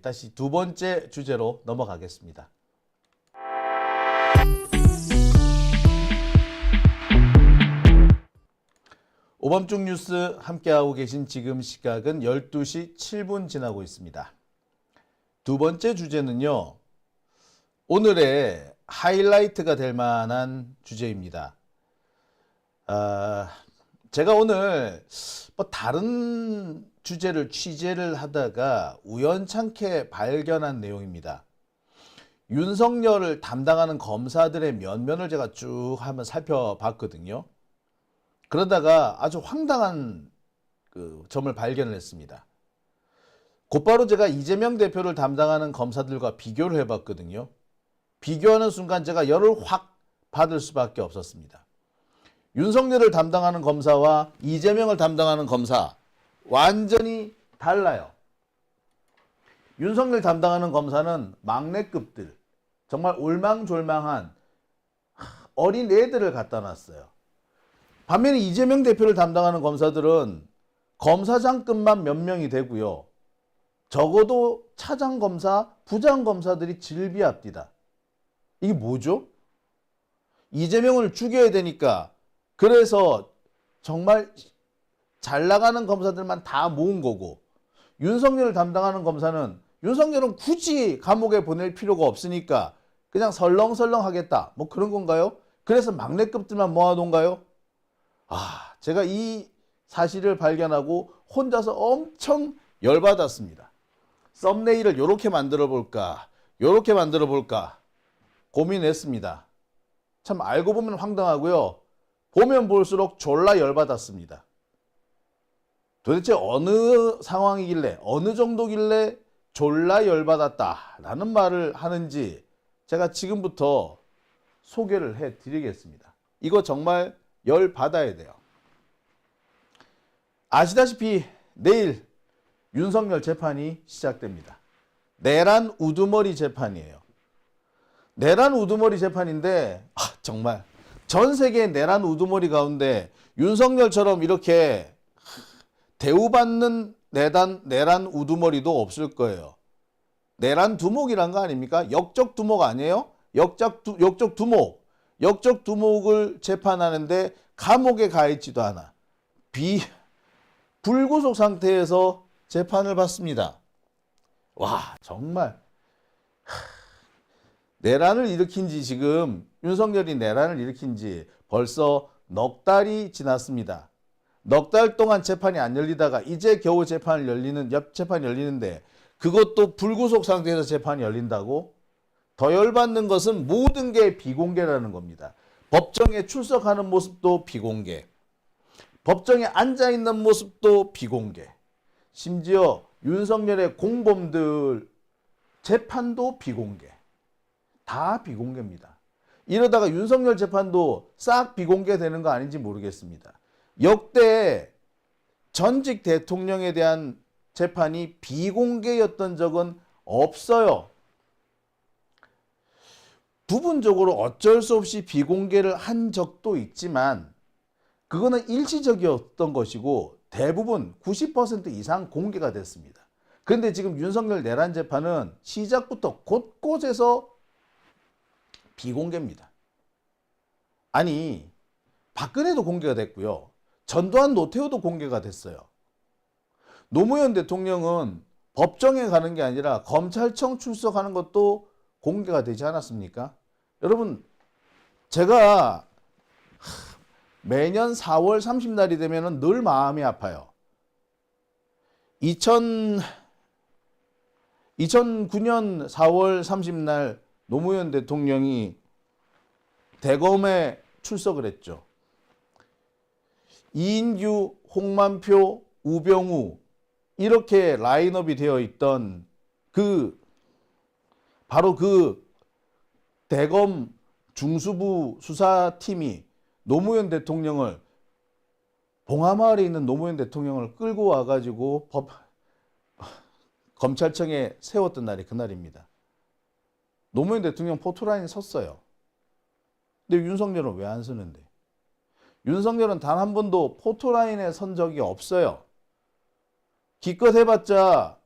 다시 두 번째 주제로 넘어가겠습니다. 오밤중 뉴스 함께하고 계신 지금 시각은 12시 7분 지나고 있습니다. 두 번째 주제는요, 오늘의 하이라이트가 될 만한 주제입니다. 제가 오늘 다른 주제를 취재를 하다가 우연찮게 발견한 내용입니다. 윤석열을 담당하는 검사들의 면면을 제가 쭉 한번 살펴봤거든요. 그러다가 아주 황당한 점을 발견을 했습니다. 곧바로 제가 이재명 대표를 담당하는 검사들과 비교를 해봤거든요. 비교하는 순간 제가 열을 확 받을 수밖에 없었습니다. 윤석열을 담당하는 검사와 이재명을 담당하는 검사 완전히 달라요. 윤석열 담당하는 검사는 막내급들, 정말 올망졸망한 어린 애들을 갖다 놨어요. 반면에 이재명 대표를 담당하는 검사들은 검사장급만 몇 명이 되고요. 적어도 차장검사, 부장검사들이 질비합디다. 이게 뭐죠? 이재명을 죽여야 되니까 그래서 정말 잘 나가는 검사들만 다 모은 거고, 윤석열을 담당하는 검사는 윤석열은 굳이 감옥에 보낼 필요가 없으니까 그냥 설렁설렁 하겠다. 뭐 그런 건가요? 그래서 막내급들만 모아놓은가요? 제가 이 사실을 발견하고 혼자서 엄청 열받았습니다. 썸네일을 이렇게 만들어 볼까, 이렇게 만들어 볼까 고민했습니다. 참 알고 보면 황당하고요. 보면 볼수록 졸라 열받았습니다. 도대체 어느 상황이길래, 어느 정도길래 졸라 열받았다라는 말을 하는지 제가 지금부터 소개를 해드리겠습니다. 이거 정말 열받아야 돼요. 아시다시피 내일 윤석열 재판이 시작됩니다. 내란 우두머리 재판이에요. 내란 우두머리 재판인데 정말 전 세계의 내란 우두머리 가운데 윤석열처럼 이렇게 대우받는 내란 우두머리도 없을 거예요. 내란 두목이란 거 아닙니까? 역적 두목 아니에요? 역적 두목. 역적 두목을 재판하는데 감옥에 가 있지도 않아. 불구속 상태에서 재판을 받습니다. 와, 정말 내란을 일으킨 지 지금 윤석열이 내란을 일으킨 지 벌써 넉 달이 지났습니다. 넉 달 동안 재판이 안 열리다가 이제 겨우 재판이 열리는데 그것도 불구속 상태에서 재판이 열린다고? 더 열받는 것은 모든 게 비공개라는 겁니다. 법정에 출석하는 모습도 비공개. 법정에 앉아있는 모습도 비공개. 심지어 윤석열의 공범들 재판도 비공개. 다 비공개입니다. 이러다가 윤석열 재판도 싹 비공개되는 거 아닌지 모르겠습니다. 역대 전직 대통령에 대한 재판이 비공개였던 적은 없어요. 부분적으로 어쩔 수 없이 비공개를 한 적도 있지만 그거는 일시적이었던 것이고 대부분 90% 이상 공개가 됐습니다. 그런데 지금 윤석열 내란 재판은 시작부터 곳곳에서 비공개입니다. 아니, 박근혜도 공개가 됐고요. 전두환 노태우도 공개가 됐어요. 노무현 대통령은 법정에 가는 게 아니라 검찰청 출석하는 것도 공개가 되지 않았습니까? 여러분, 제가 매년 4월 30날이 되면 늘 마음이 아파요. 2009년 4월 30날 노무현 대통령이 대검에 출석을 했죠. 이인규, 홍만표, 우병우 이렇게 라인업이 되어 있던 바로 그 대검 중수부 수사팀이 노무현 대통령을 봉하마을에 있는 노무현 대통령을 끌고 와가지고 검찰청에 세웠던 날이 그날입니다. 노무현 대통령 포토라인에 섰어요. 근데 윤석열은 왜 안 서는데? 윤석열은 단 한 번도 포토라인에 선 적이 없어요. 기껏 해봤자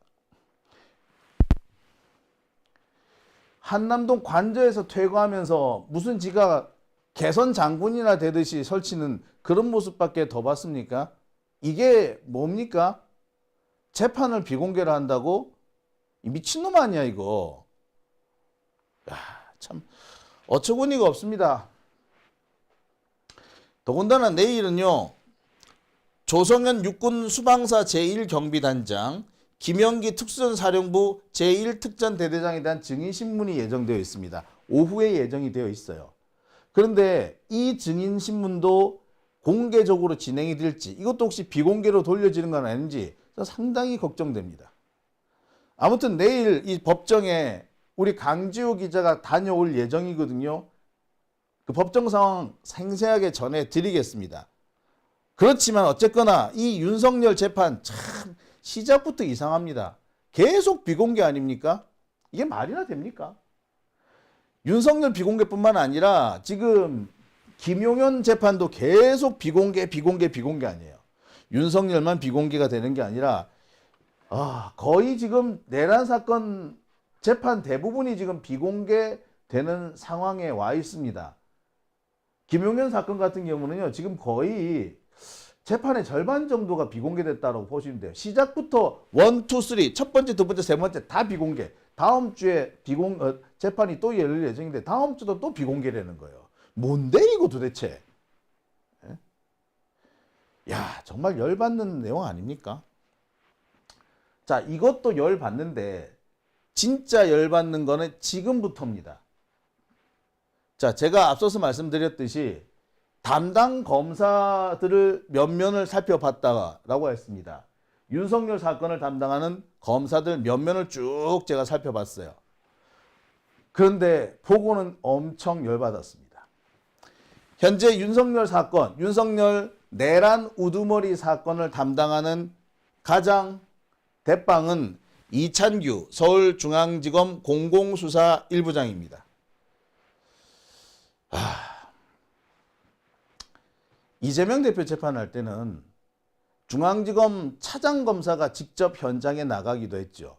한남동 관저에서 퇴거하면서 무슨 지가 개선 장군이나 되듯이 설치는 그런 모습밖에 더 봤습니까? 이게 뭡니까? 재판을 비공개를 한다고? 미친놈 아니야 이거. 야, 참 어처구니가 없습니다. 더군다나 내일은요, 조성현 육군 수방사 제1경비단장, 김영기 특수전사령부 제1특전대대장에 대한 증인신문이 예정되어 있습니다. 오후에 예정이 되어 있어요. 그런데 이 증인신문도 공개적으로 진행이 될지, 이것도 혹시 비공개로 돌려지는 건 아닌지 상당히 걱정됩니다. 아무튼 내일 이 법정에 우리 강지호 기자가 다녀올 예정이거든요. 그 법정 상황 생생하게 전해드리겠습니다. 그렇지만 어쨌거나 이 윤석열 재판 참 시작부터 이상합니다. 계속 비공개 아닙니까? 이게 말이나 됩니까? 윤석열 비공개뿐만 아니라 지금 김용현 재판도 계속 비공개 아니에요. 윤석열만 비공개가 되는 게 아니라 거의 지금 내란 사건 재판 대부분이 지금 비공개되는 상황에 와 있습니다. 김용현 사건 같은 경우는요, 지금 거의 재판의 절반 정도가 비공개됐다고 보시면 돼요. 시작부터 1, 2, 3, 첫 번째, 두 번째, 세 번째 다 비공개. 다음 주에 재판이 또 열릴 예정인데 다음 주도 또 비공개라는 거예요. 뭔데 이거 도대체? 야, 정말 열받는 내용 아닙니까? 자, 이것도 열받는데 진짜 열받는 거는 지금부터입니다. 자, 제가 앞서서 말씀드렸듯이 담당 검사들을 몇 면을 살펴봤다라고 했습니다. 윤석열 사건을 담당하는 검사들 몇 면을 쭉 제가 살펴봤어요. 그런데 보고는 엄청 열받았습니다. 현재 윤석열 사건, 윤석열 내란 우두머리 사건을 담당하는 가장 대빵은 이찬규 서울중앙지검 공공수사 1부장입니다. 이재명 대표 재판할 때는 중앙지검 차장검사가 직접 현장에 나가기도 했죠.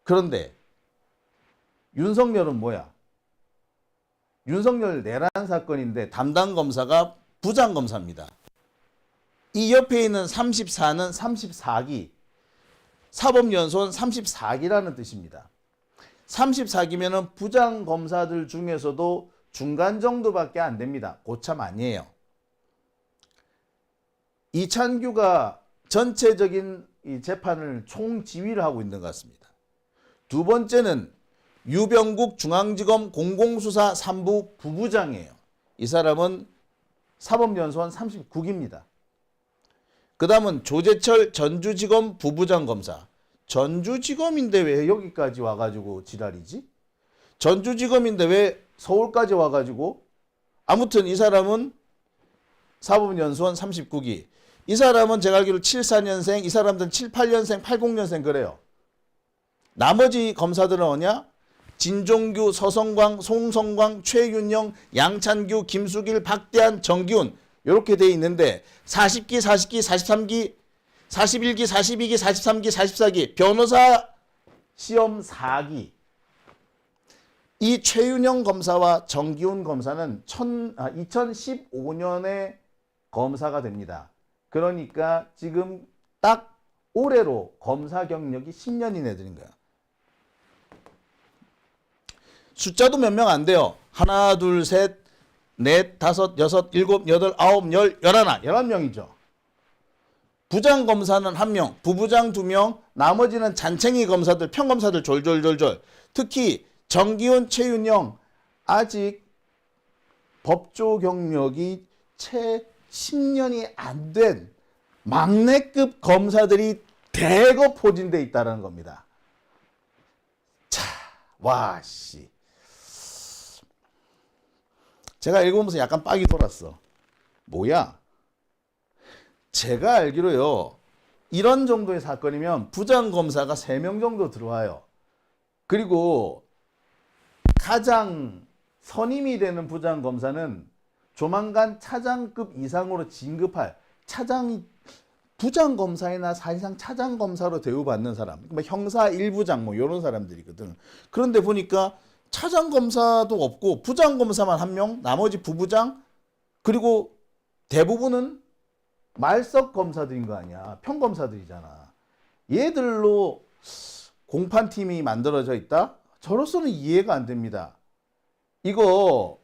그런데 윤석열은 뭐야? 윤석열 내란 사건인데 담당 검사가 부장검사입니다. 이 옆에 있는 34는 34기, 사법연수원 34기라는 뜻입니다. 34기면은 부장검사들 중에서도 중간 정도밖에 안 됩니다. 고참 아니에요. 이찬규가 전체적인 이 재판을 총지휘를 하고 있는 것 같습니다. 두 번째는 유병국 중앙지검 공공수사 3부 부부장이에요. 이 사람은 사법연수원 39기입니다. 그 다음은 조재철 전주지검 부부장 검사. 전주지검인데 왜 여기까지 와가지고 지랄이지? 전주지검인데 왜 서울까지 와가지고? 아무튼 이 사람은 사법연수원 39기. 이 사람은 제가 알기로 74년생, 이 사람들은 78년생, 80년생 그래요. 나머지 검사들은 뭐냐? 진종규, 서성광, 송성광, 최윤영, 양찬규, 김수길, 박대한, 정기훈 이렇게 돼 있는데 40기, 40기, 43기, 41기, 42기, 43기, 44기 변호사 시험 4기. 이 최윤영 검사와 정기훈 검사는 2015년에 검사가 됩니다. 그러니까 지금 딱 올해로 검사 경력이 10년이 내드린 거야. 숫자도 몇 명 안 돼요. 하나, 둘, 셋, 넷, 다섯, 여섯, 일곱, 여덟, 아홉, 열, 11명이죠. 부장검사는 1명, 부부장 2명, 나머지는 잔챙이 검사들, 평검사들 졸졸졸졸. 특히 정기훈, 최윤영 아직 법조 경력이 채 10년이 안 된 막내급 검사들이 대거 포진돼 있다는 겁니다. 자, 와, 씨. 제가 읽으면서 약간 빡이 돌았어. 뭐야? 제가 알기로요, 이런 정도의 사건이면 부장검사가 3명 정도 들어와요. 그리고 가장 선임이 되는 부장검사는 조만간 차장급 이상으로 진급할, 차장이 부장검사이나 사실상 차장검사로 대우받는 사람, 뭐 형사 1부장 뭐 이런 사람들이거든. 그런데 보니까 차장검사도 없고 부장검사만 한 명, 나머지 부부장, 그리고 대부분은 말석 검사들인 거 아니야. 평검사들이잖아. 얘들로 공판팀이 만들어져 있다? 저로서는 이해가 안 됩니다. 이거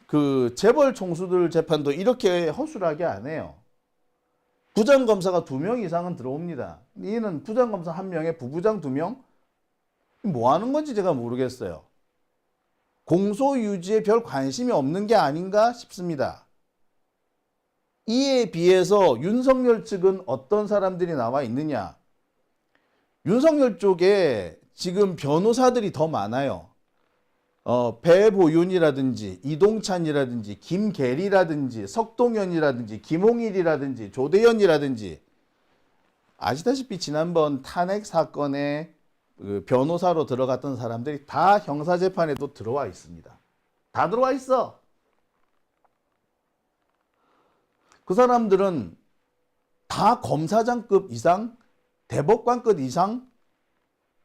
그 재벌 총수들 재판도 이렇게 허술하게 안 해요. 부장검사가 2명 이상은 들어옵니다. 얘는 부장검사 1명에 부부장 2명? 뭐 하는 건지 제가 모르겠어요. 공소유지에 별 관심이 없는 게 아닌가 싶습니다. 이에 비해서 윤석열 측은 어떤 사람들이 나와 있느냐? 윤석열 쪽에 지금 변호사들이 더 많아요. 배보윤이라든지 이동찬이라든지 김계리라든지 석동현이라든지 김홍일이라든지 조대현이라든지 아시다시피 지난번 탄핵 사건에 그 변호사로 들어갔던 사람들이 다 형사재판에도 들어와 있습니다. 다 들어와 있어. 그 사람들은 다 검사장급 이상, 대법관급 이상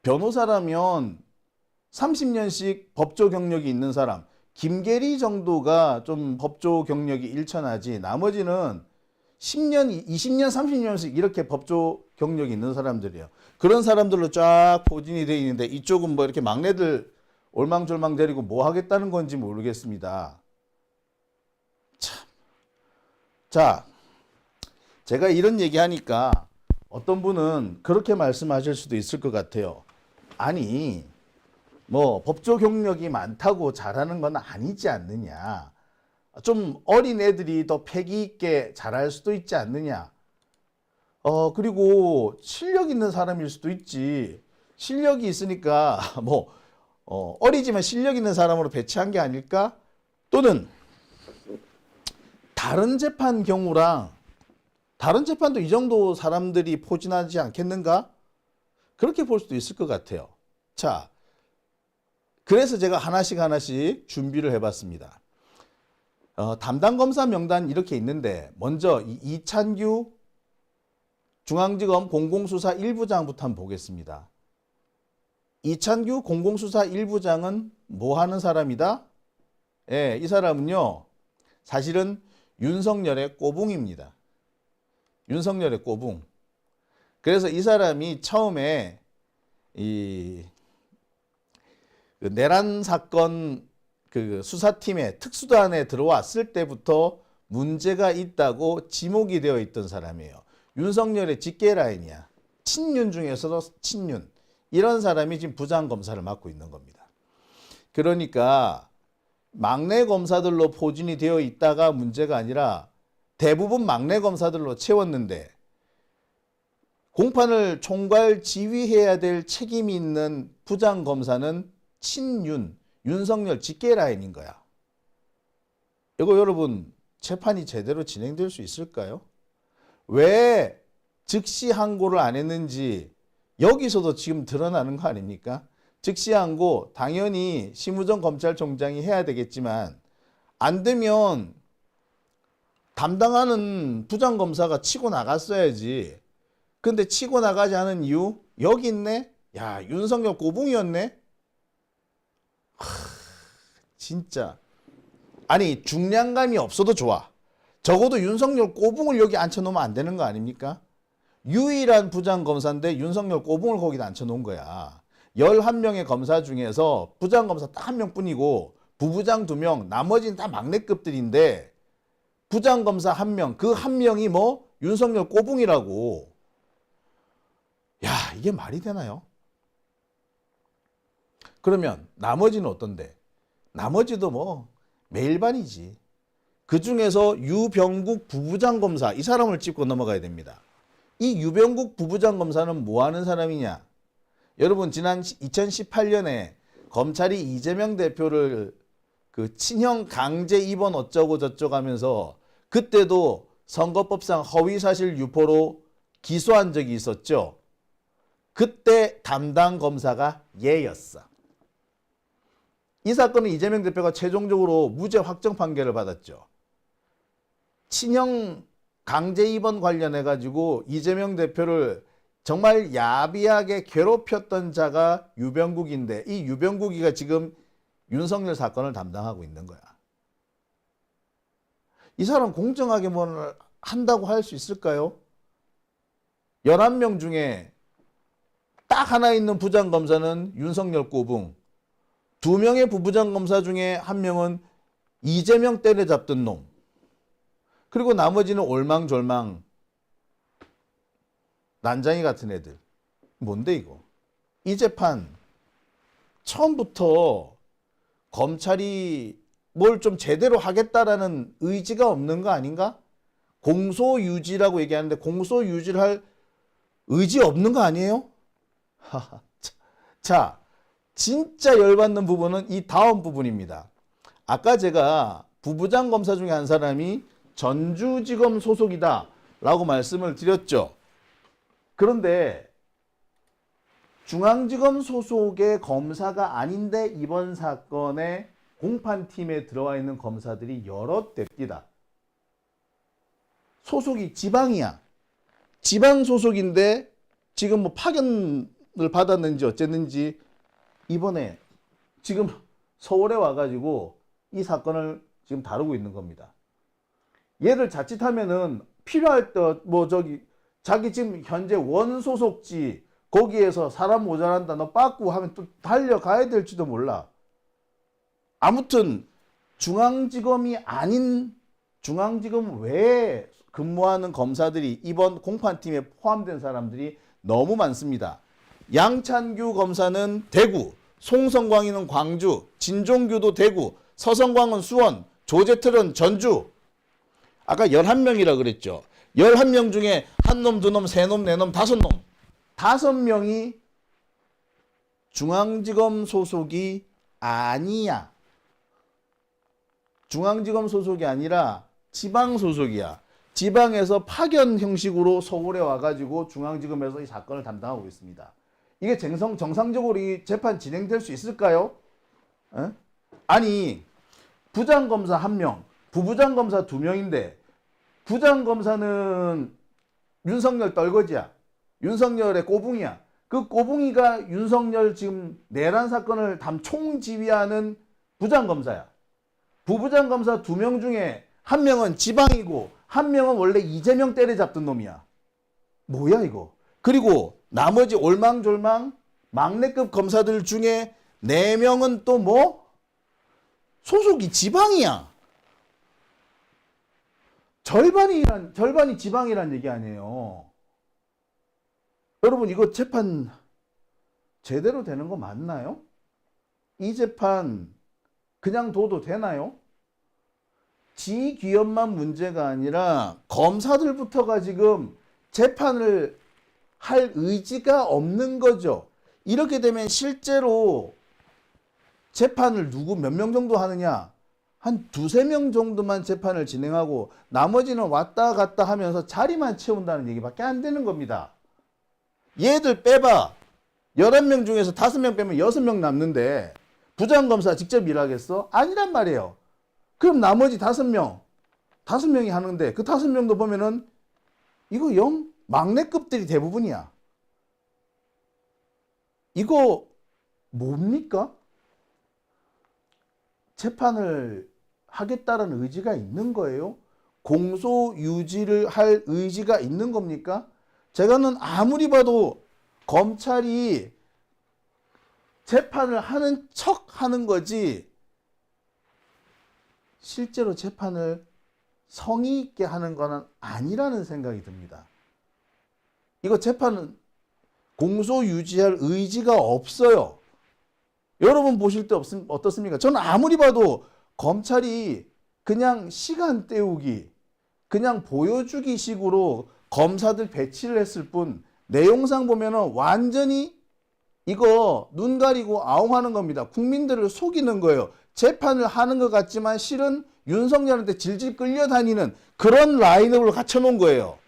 변호사라면 30년씩 법조 경력이 있는 사람, 김계리 정도가 좀 법조 경력이 일천하지 나머지는 10년, 20년, 30년씩 이렇게 법조 경력이 있는 사람들이에요. 그런 사람들로 쫙 포진이 되어 있는데 이쪽은 뭐 이렇게 막내들 올망졸망 데리고 뭐 하겠다는 건지 모르겠습니다. 참. 자, 제가 이런 얘기하니까 어떤 분은 그렇게 말씀하실 수도 있을 것 같아요. 아니, 뭐 법조 경력이 많다고 잘하는 건 아니지 않느냐. 좀 어린 애들이 더 패기 있게 잘할 수도 있지 않느냐. 그리고 실력 있는 사람일 수도 있지. 실력이 있으니까 뭐 어리지만 실력 있는 사람으로 배치한 게 아닐까? 또는 다른 재판 경우랑 다른 재판도 이 정도 사람들이 포진하지 않겠는가? 그렇게 볼 수도 있을 것 같아요. 자, 그래서 제가 하나씩 준비를 해봤습니다. 담당 검사 명단 이렇게 있는데 먼저 이찬규 중앙지검 공공수사 1부장부터 한번 보겠습니다. 이찬규 공공수사 1부장은 뭐 하는 사람이다? 이 사람은요, 사실은 윤석열의 꼬붕입니다. 윤석열의 꼬붕. 그래서 이 사람이 처음에 그 내란 사건 그 수사팀에 특수단에 들어왔을 때부터 문제가 있다고 지목이 되어 있던 사람이에요. 윤석열의 직계 라인이야. 친윤 중에서도 친윤. 이런 사람이 지금 부장검사를 맡고 있는 겁니다. 그러니까 막내 검사들로 포진이 되어 있다가 문제가 아니라 대부분 막내 검사들로 채웠는데 공판을 총괄 지휘해야 될 책임이 있는 부장검사는 친윤, 윤석열 직계 라인인 거야. 이거 여러분 재판이 제대로 진행될 수 있을까요? 왜 즉시 항고를 안 했는지 여기서도 지금 드러나는 거 아닙니까? 즉시 항고 당연히 심우정 검찰총장이 해야 되겠지만 안 되면 담당하는 부장검사가 치고 나갔어야지. 근데 치고 나가지 않은 이유? 여기 있네? 야, 윤석열 꼬붕이었네? 진짜. 아니, 중량감이 없어도 좋아. 적어도 윤석열 꼬붕을 여기 앉혀놓으면 안 되는 거 아닙니까? 유일한 부장검사인데 윤석열 꼬붕을 거기다 앉혀놓은 거야. 11명의 검사 중에서 부장검사 딱 1명뿐이고 부부장 2명, 나머지는 다 막내급들인데 부장검사 1명, 그 1명이 뭐 윤석열 꼬붕이라고. 야, 이게 말이 되나요? 그러면 나머지는 어떤데? 나머지도 뭐 매일반이지. 그 중에서 유병국 부부장 검사, 이 사람을 짚고 넘어가야 됩니다. 이 유병국 부부장 검사는 뭐 하는 사람이냐? 여러분 지난 2018년에 검찰이 이재명 대표를 그 친형 강제 입원 어쩌고 저쩌고 하면서 그때도 선거법상 허위사실 유포로 기소한 적이 있었죠. 그때 담당 검사가 얘였어. 이 사건은 이재명 대표가 최종적으로 무죄 확정 판결을 받았죠. 친형 강제 입원 관련해 가지고 이재명 대표를 정말 야비하게 괴롭혔던 자가 유병국인데 이 유병국이가 지금 윤석열 사건을 담당하고 있는 거야. 이 사람 공정하게 뭘 한다고 할 수 있을까요? 11명 중에 딱 하나 있는 부장검사는 윤석열 꼬붕, 2명의 부부장검사 중에 1명은 이재명 때려잡던 놈, 그리고 나머지는 올망졸망 난장이 같은 애들. 뭔데 이거? 이 재판 처음부터 검찰이 뭘 좀 제대로 하겠다라는 의지가 없는 거 아닌가? 공소유지라고 얘기하는데 공소유지를 할 의지 없는 거 아니에요? 자, 진짜 열받는 부분은 이 다음 부분입니다. 아까 제가 부부장 검사 중에 한 사람이 전주지검 소속이다 라고 말씀을 드렸죠. 그런데 중앙지검 소속의 검사가 아닌데 이번 사건에 공판팀에 들어와 있는 검사들이 여럿 됩니다. 소속이 지방이야. 지방 소속인데 지금 뭐 파견을 받았는지 어쨌는지 이번에 지금 서울에 와가지고 이 사건을 지금 다루고 있는 겁니다. 얘를 자칫하면은 필요할 때 뭐 저기 자기 지금 현재 원소속지 거기에서 사람 모자란다 너 빠꾸 하면 또 달려가야 될지도 몰라. 아무튼 중앙지검이 아닌 중앙지검 외에 근무하는 검사들이 이번 공판팀에 포함된 사람들이 너무 많습니다. 양찬규 검사는 대구, 송성광이는 광주, 진종규도 대구, 서성광은 수원, 조재틀은 전주. 아까 11명이라 그랬죠. 11명 중에 한 놈, 두 놈, 세 놈, 네 놈, 다섯 놈. 5명이 중앙지검 소속이 아니야. 중앙지검 소속이 아니라 지방 소속이야. 지방에서 파견 형식으로 서울에 와가지고 중앙지검에서 이 사건을 담당하고 있습니다. 이게 정상적으로 이 재판 진행될 수 있을까요? 에? 아니 부장검사 1명, 부부장검사 2명인데 부장검사는 윤석열 떨거지야. 윤석열의 꼬붕이야. 그 꼬붕이가 윤석열 지금 내란 사건을 총지휘하는 부장검사야. 부부장검사 2명 중에 1명은 지방이고 1명은 원래 이재명 때려잡던 놈이야. 뭐야 이거. 그리고 나머지 올망졸망 막내급 검사들 중에 4명은 또 뭐? 소속이 지방이야. 절반이 지방이란 얘기 아니에요. 여러분 이거 재판 제대로 되는 거 맞나요? 이 재판 그냥 둬도 되나요? 지기업만 문제가 아니라 검사들부터가 지금 재판을 할 의지가 없는 거죠. 이렇게 되면 실제로 재판을 몇 명 정도 하느냐? 한 2-3명 정도만 재판을 진행하고 나머지는 왔다 갔다 하면서 자리만 채운다는 얘기밖에 안 되는 겁니다. 얘들 빼봐. 11명 중에서 5명 빼면 6명 남는데 부장검사 직접 일하겠어? 아니란 말이에요. 그럼 나머지 5명이 하는데 그 5명도 보면은 이거 막내급들이 대부분이야. 이거 뭡니까? 재판을 하겠다는 의지가 있는 거예요? 공소 유지를 할 의지가 있는 겁니까? 제가는 아무리 봐도 검찰이 재판을 하는 척 하는 거지 실제로 재판을 성의 있게 하는 거는 아니라는 생각이 듭니다. 이거 재판은 공소 유지할 의지가 없어요. 여러분 보실 때 어떻습니까? 저는 아무리 봐도 검찰이 그냥 시간 때우기, 그냥 보여주기 식으로 검사들 배치를 했을 뿐 내용상 보면은 완전히 이거 눈 가리고 아웅하는 겁니다. 국민들을 속이는 거예요. 재판을 하는 것 같지만 실은 윤석열한테 질질 끌려다니는 그런 라인업을 갖춰놓은 거예요.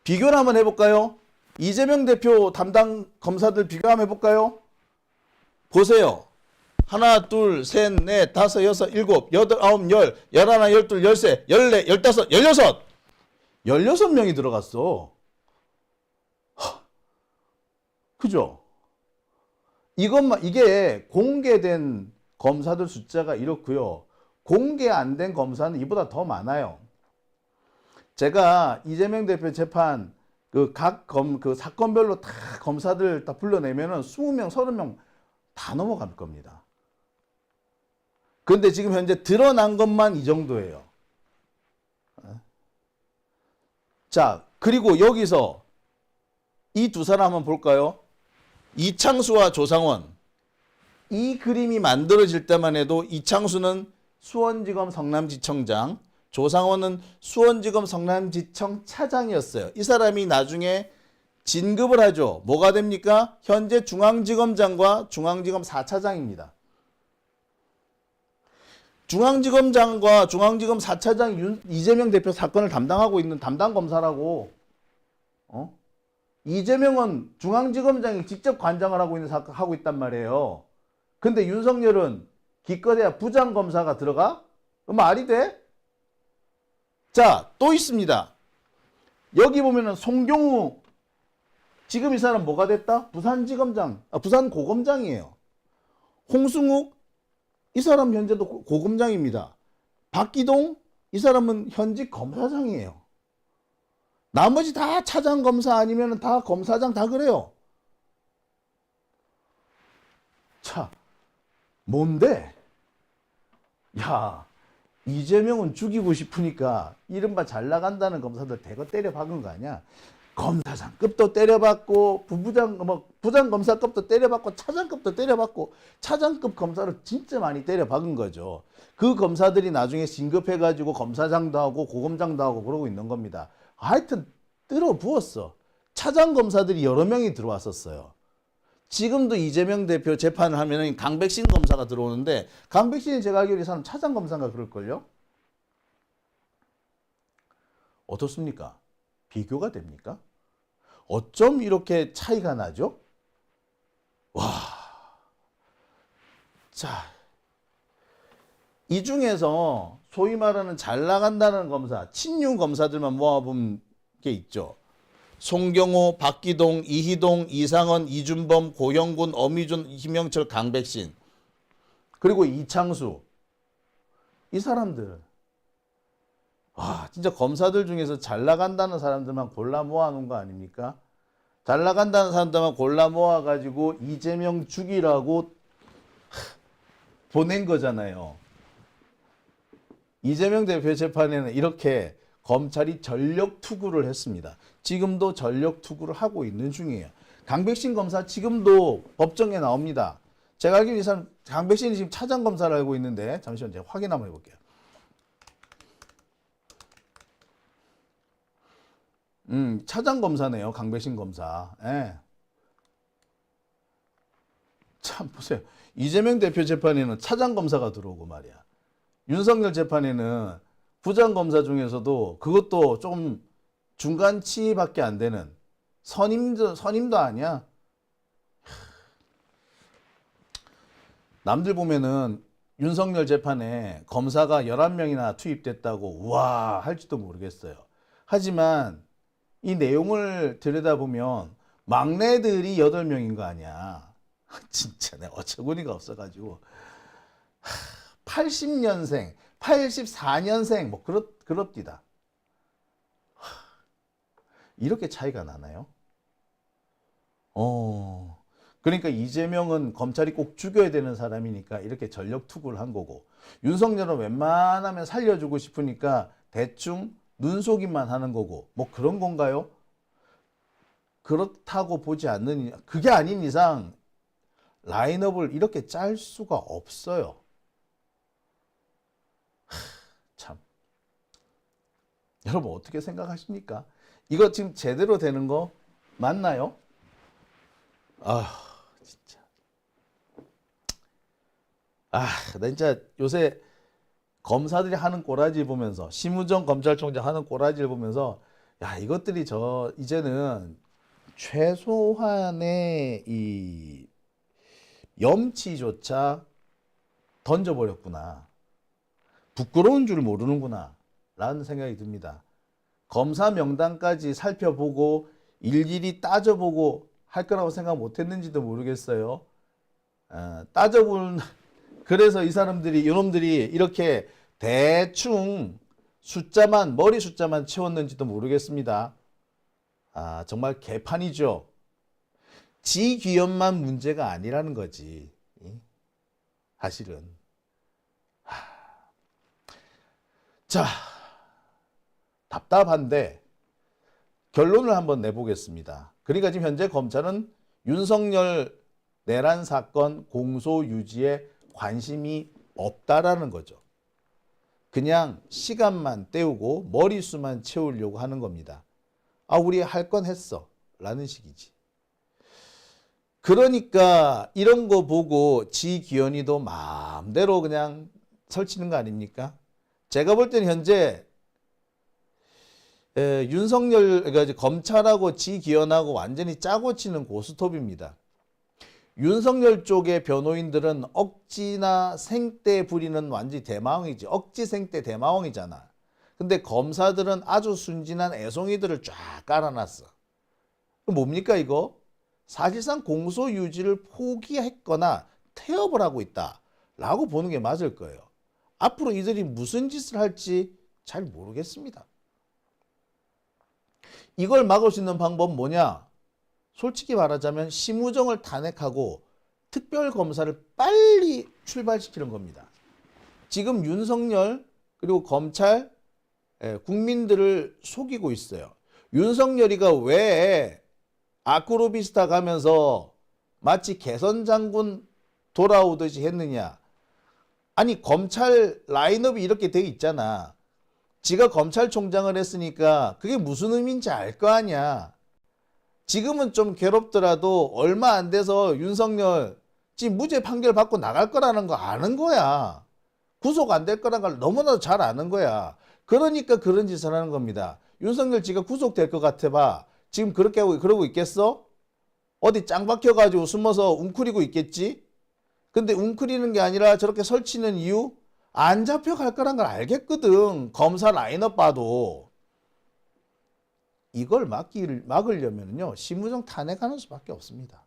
비교를 한번 해볼까요? 이재명 대표 담당 검사들 비교 한번 해볼까요? 보세요. 하나, 둘, 셋, 넷, 다섯, 여섯, 일곱, 여덟, 아홉, 열, 열하나, 열둘, 열세, 열네, 열다섯, 열여섯. 16명이 들어갔어. 그죠? 이게 공개된 검사들 숫자가 이렇고요. 공개 안 된 검사는 이보다 더 많아요. 제가 이재명 대표 재판 그 사건별로 다 검사들 다 불러내면은 20명, 30명 다 넘어갈 겁니다. 근데 지금 현재 드러난 것만 이 정도예요. 자, 그리고 여기서 이 두 사람 한번 볼까요? 이창수와 조상원. 이 그림이 만들어질 때만 해도 이창수는 수원지검 성남지청장, 조상원은 수원지검 성남지청 차장이었어요. 이 사람이 나중에 진급을 하죠. 뭐가 됩니까? 현재 중앙지검장과 중앙지검 4차장입니다. 중앙지검장과 중앙지검 4차장 이재명 대표 사건을 담당하고 있는 담당 검사라고. 이재명은 중앙지검장이 직접 관장을 하고 있단 말이에요. 근데 윤석열은 기껏해야 부장검사가 들어가? 말이 돼? 자, 또 있습니다. 여기 보면은 송경우, 지금 이 사람 뭐가 됐다? 부산고검장이에요. 홍승욱, 이 사람 현재도 고검장입니다. 박기동, 이 사람은 현직 검사장이에요. 나머지 다 차장 검사 아니면 다 검사장 다 그래요. 자, 뭔데? 야, 이재명은 죽이고 싶으니까 이른바 잘 나간다는 검사들 대거 때려 박은 거 아니야? 검사장급도 때려박고 부장검사급도 때려박고 차장급도 때려박고 차장급 검사를 진짜 많이 때려박은 거죠. 그 검사들이 나중에 진급해가지고 검사장도 하고 고검장도 하고 그러고 있는 겁니다. 하여튼 뜯어부었어. 차장검사들이 여러 명이 들어왔었어요. 지금도 이재명 대표 재판을 하면은 강백신 검사가 들어오는데, 강백신이 제가 알기로 이 사람 차장검사인가 그럴걸요? 어떻습니까? 비교가 됩니까? 어쩜 이렇게 차이가 나죠? 와. 자, 이 중에서 소위 말하는 잘 나간다는 검사, 친윤 검사들만 모아본 게 있죠. 송경호, 박기동, 이희동, 이상원, 이준범, 고영군, 엄희준, 김영철, 강백신, 그리고 이창수. 이 사람들, 와, 진짜 검사들 중에서 잘 나간다는 사람들만 골라 모아놓은 거 아닙니까? 잘 나간다는 사람들만 골라 모아가지고 이재명 죽이라고 보낸 거잖아요. 이재명 대표 재판에는 이렇게 검찰이 전력 투구를 했습니다. 지금도 전력 투구를 하고 있는 중이에요. 강백신 검사 지금도 법정에 나옵니다. 제가 알기로 이 사람 강백신이 지금 차장 검사를 알고 있는데, 잠시만 제가 확인 한번 해볼게요. 차장 검사네요. 강백신 검사. 예. 참 보세요. 이재명 대표 재판에는 차장 검사가 들어오고 말이야. 윤석열 재판에는 부장검사 중에서도 그것도 좀 중간치밖에 안 되는 선임도 아니야. 남들 보면은 윤석열 재판에 검사가 11명이나 투입됐다고 우와 할지도 모르겠어요. 하지만 이 내용을 들여다보면 막내들이 8명인 거 아니야. 진짜 내가 어처구니가 없어가지고 80년생 84년생 뭐 그렇디다. 이렇게 차이가 나나요? 그러니까 이재명은 검찰이 꼭 죽여야 되는 사람이니까 이렇게 전력 투구를 한 거고, 윤석열은 웬만하면 살려주고 싶으니까 대충 눈속임만 하는 거고, 뭐 그런 건가요? 그렇다고 보지 않는, 그게 아닌 이상 라인업을 이렇게 짤 수가 없어요. 참. 여러분 어떻게 생각하십니까? 이거 지금 제대로 되는 거 맞나요? 아, 진짜. 나 진짜 요새 검사들이 하는 꼬라지 보면서, 심우정 검찰총장 하는 꼬라지를 보면서, 야, 이것들이 이제는 최소한의 이 염치조차 던져버렸구나. 부끄러운 줄 모르는구나 라는 생각이 듭니다. 검사 명단까지 살펴보고 일일이 따져보고 할 거라고 생각 못했는지도 모르겠어요. 따져본 그래서 이 사람들이 이놈들이 이렇게 대충 숫자만 머리 숫자만 채웠는지도 모르겠습니다. 정말 개판이죠. 지귀연만 문제가 아니라는 거지. 사실은. 자, 답답한데 결론을 한번 내보겠습니다. 그러니까 지금 현재 검찰은 윤석열 내란 사건 공소 유지에 관심이 없다라는 거죠. 그냥 시간만 때우고 머리수만 채우려고 하는 겁니다. 우리 할 건 했어 라는 식이지. 그러니까 이런 거 보고 지기현이도 마음대로 그냥 설치는 거 아닙니까? 제가 볼 때는 현재 윤석열, 그러니까 검찰하고 지기현하고 완전히 짜고 치는 고스톱입니다. 윤석열 쪽의 변호인들은 억지나 생떼 부리는 완전히 대마왕이지. 억지 생떼 대마왕이잖아. 근데 검사들은 아주 순진한 애송이들을 쫙 깔아놨어. 뭡니까 이거? 사실상 공소유지를 포기했거나 태업을 하고 있다라고 보는 게 맞을 거예요. 앞으로 이들이 무슨 짓을 할지 잘 모르겠습니다. 이걸 막을 수 있는 방법은 뭐냐? 솔직히 말하자면 심우정을 탄핵하고 특별검사를 빨리 출발시키는 겁니다. 지금 윤석열 그리고 검찰 국민들을 속이고 있어요. 윤석열이가 왜 아크로비스타 가면서 마치 개선 장군 돌아오듯이 했느냐. 아니 검찰 라인업이 이렇게 돼 있잖아. 지가 검찰총장을 했으니까 그게 무슨 의미인지 알 거 아니야. 지금은 좀 괴롭더라도 얼마 안 돼서 윤석열 지금 무죄 판결 받고 나갈 거라는 거 아는 거야. 구속 안 될 거라는 걸 너무나도 잘 아는 거야. 그러니까 그런 짓을 하는 겁니다. 윤석열 지가 구속될 것 같아 봐. 지금 그렇게 하고 그러고 있겠어? 어디 짱 박혀가지고 숨어서 웅크리고 있겠지? 근데 웅크리는 게 아니라 저렇게 설치는 이유? 안 잡혀갈 거란 걸 알겠거든. 검사 라인업 봐도. 이걸 막으려면요. 심우정 탄핵하는 수밖에 없습니다.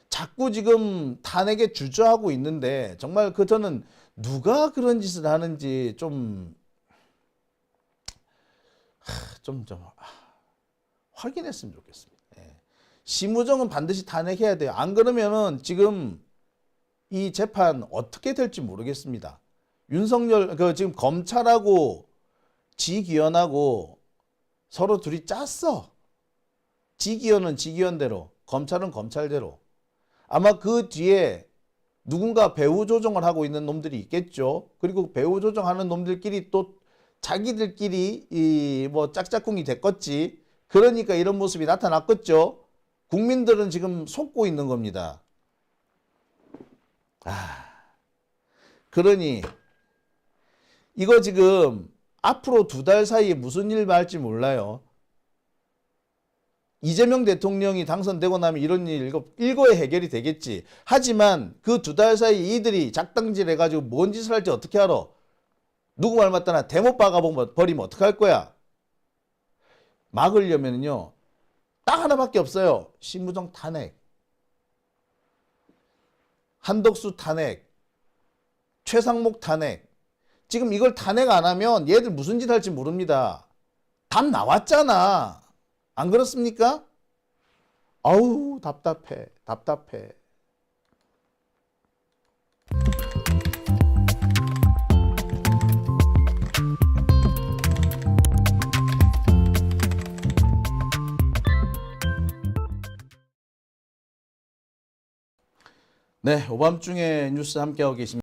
자꾸 지금 탄핵에 주저하고 있는데 정말 저는 누가 그런 짓을 하는지 좀 확인했으면 좋겠습니다. 심우정은 반드시 탄핵해야 돼요. 안 그러면은 지금 이 재판 어떻게 될지 모르겠습니다. 윤석열 지금 검찰하고 지기현하고 서로 둘이 짰어. 지기현은 지기현대로, 검찰은 검찰대로. 아마 그 뒤에 누군가 배후 조정을 하고 있는 놈들이 있겠죠. 그리고 배후 조정하는 놈들끼리 또 자기들끼리 뭐 짝짝꿍이 됐겠지. 그러니까 이런 모습이 나타났겠죠. 국민들은 지금 속고 있는 겁니다. 그러니 이거 지금 앞으로 2달 사이에 무슨 일 발지 몰라요. 이재명 대통령이 당선되고 나면 이런 일 일거에 해결이 되겠지. 하지만 그 2달 사이 이들이 작당질 해가지고 뭔 짓을 할지 어떻게 알아? 누구 말 맞다나 대못 박아버리면 어떡할 거야? 막으려면요. 딱 하나밖에 없어요. 심우정 탄핵. 한덕수 탄핵. 최상목 탄핵. 지금 이걸 탄핵 안 하면 얘들 무슨 짓 할지 모릅니다. 답 나왔잖아. 안 그렇습니까? 아우 답답해. 네, 오밤중에 뉴스 함께하고 계십니다.